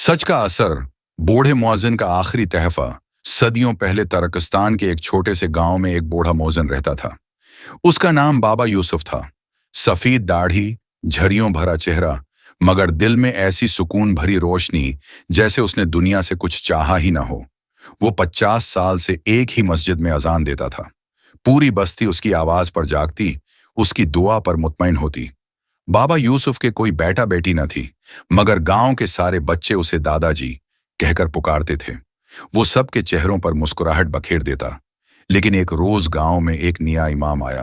सच का असर। बूढ़े मुअज्जिन का आखिरी तहफा। सदियों पहले तरकस्तान के एक छोटे से गांव में एक बूढ़ा मुअज्जिन रहता था। उसका नाम बाबा यूसुफ था। सफेद दाढ़ी, झरियों भरा चेहरा, मगर दिल में ऐसी सुकून भरी रोशनी जैसे उसने दुनिया से कुछ चाहा ही ना हो। वो 50 साल से एक ही मस्जिद में अजान देता था। पूरी बस्ती उसकी आवाज पर जागती, उसकी दुआ पर मुतमईन होती। बाबा यूसुफ के कोई बेटा बेटी न थी, मगर गांव के सारे बच्चे उसे दादाजी कहकर पुकारते थे। वो सबके चेहरों पर मुस्कुराहट बखेर देता। लेकिन एक रोज गांव में एक नया इमाम आया।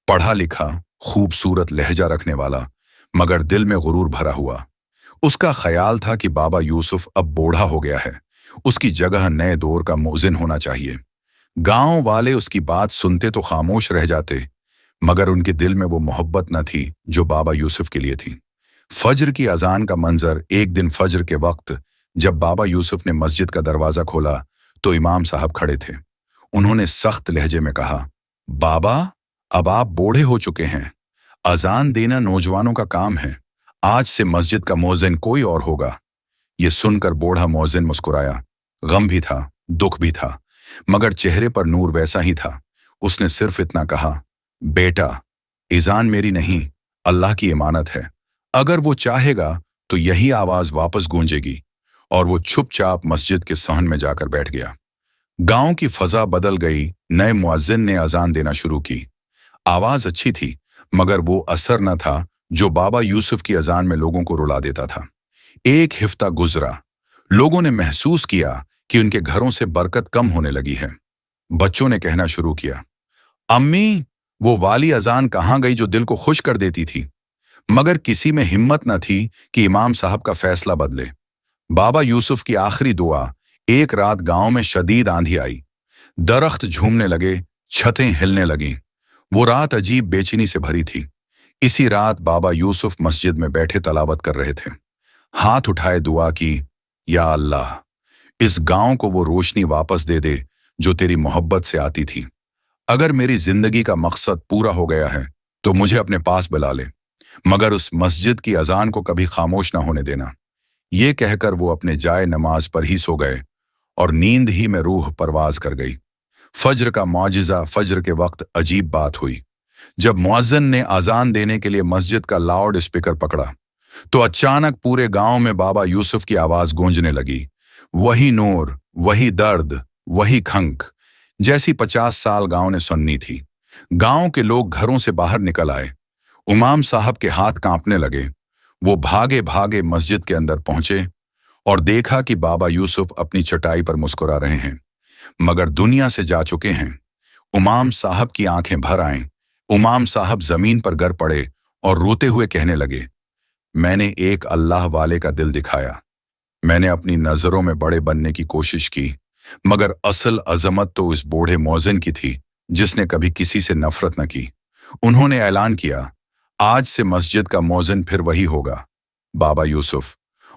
पढ़ा लिखा, खूबसूरत लहजा रखने वाला, मगर दिल में गुरूर भरा हुआ। उसका ख्याल था कि बाबा यूसुफ अब बूढ़ा हो गया है, उसकी जगह नए दौर का मुअज्जिन होना चाहिए। गांव वाले उसकी बात सुनते तो खामोश रह जाते, मगर उनके दिल में वो मोहब्बत न थी जो बाबा यूसुफ के लिए थी। फज्र की अजान का मंजर। एक दिन फज्र के वक्त जब बाबा यूसुफ ने मस्जिद का दरवाजा खोला तो इमाम साहब खड़े थे। उन्होंने सख्त लहजे में कहा, बाबा, अब आप बूढ़े हो चुके हैं। अजान देना नौजवानों का काम है। आज से मस्जिद का मुअज्जिन कोई और होगा। ये सुनकर बूढ़ा मुअज्जिन मुस्कुराया। गम भी था, दुख भी था, मगर चेहरे पर नूर वैसा ही था। उसने सिर्फ इतना कहा, बेटा, इजान मेरी नहीं, अल्लाह की इमानत है। अगर वो चाहेगा तो यही आवाज वापस गूंजेगी। और वो चुपचाप मस्जिद के सहन में जाकर बैठ गया। गांव की फजा बदल गई। नए मुअज्जिन ने अजान देना शुरू की। आवाज अच्छी थी, मगर वो असर न था जो बाबा यूसुफ की अजान में लोगों को रुला देता था। एक हफ्ता गुजरा। लोगों ने महसूस किया कि उनके घरों से बरकत कम होने लगी है। बच्चों ने कहना शुरू किया, अम्मी, वो वाली अजान कहाँ गई जो दिल को खुश कर देती थी। मगर किसी में हिम्मत न थी कि इमाम साहब का फैसला बदले। बाबा यूसुफ की आखिरी दुआ। एक रात गांव में शदीद आंधी आई। दरख्त झूमने लगे, छतें हिलने लगीं। वो रात अजीब बेचैनी से भरी थी। इसी रात बाबा यूसुफ मस्जिद में बैठे तलावत कर रहे थे। हाथ उठाए दुआ की, या अल्लाह, इस गांव को वो रोशनी वापस दे दे जो तेरी मोहब्बत से आती थी। अगर मेरी जिंदगी का मकसद पूरा हो गया है तो मुझे अपने पास बुला ले, मगर उस मस्जिद की अजान को कभी खामोश ना होने देना। ये कहकर वो अपने जाए नमाज पर ही सो गए और नींद ही में रूह परवाज कर गई। फज्र का मौजिज़ा। फज्र के वक्त अजीब बात हुई। जब मुअज्जिन ने अजान देने के लिए मस्जिद का लाउड स्पीकर पकड़ा तो अचानक पूरे गांव में बाबा यूसुफ की आवाज गूंजने लगी। वही नूर, वही दर्द, वही खंक, जैसी 50 साल गांव ने सुननी थी। गांव के लोग घरों से बाहर निकल आए। इमाम साहब के हाथ कांपने लगे। वो भागे भागे मस्जिद के अंदर पहुंचे और देखा कि बाबा यूसुफ अपनी चटाई पर मुस्कुरा रहे हैं, मगर दुनिया से जा चुके हैं। इमाम साहब की आंखें भर आईं। इमाम साहब जमीन पर गिर पड़े और रोते हुए कहने लगे, मैंने एक अल्लाह वाले का दिल दिखाया। मैंने अपनी नजरों में बड़े बनने की कोशिश की, मगर असल अजमत तो इस बूढ़े मुअज्जिन की थी जिसने कभी किसी से नफरत न की। उन्होंने ऐलान किया, आज से मस्जिद का मुअज्जिन फिर वही होगा, बाबा यूसुफ,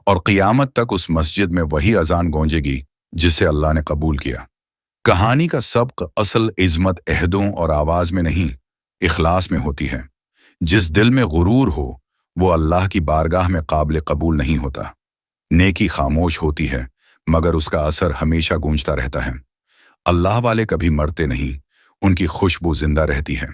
और क़ियामत तक उस मस्जिद में वही अजान गूंजेगी जिसे अल्लाह ने कबूल किया। कहानी का सबक असल इज़्मत अहदों और आवाज में नहीं, इखलास में होती है। जिस दिल में गुरूर हो वो अल्लाह की बारगाह में काबिल कबूल नहीं होता। नेकी खामोश होती है, मगर उसका असर हमेशा गूंजता रहता है। अल्लाह वाले कभी मरते नहीं, उनकी खुशबू जिंदा रहती है।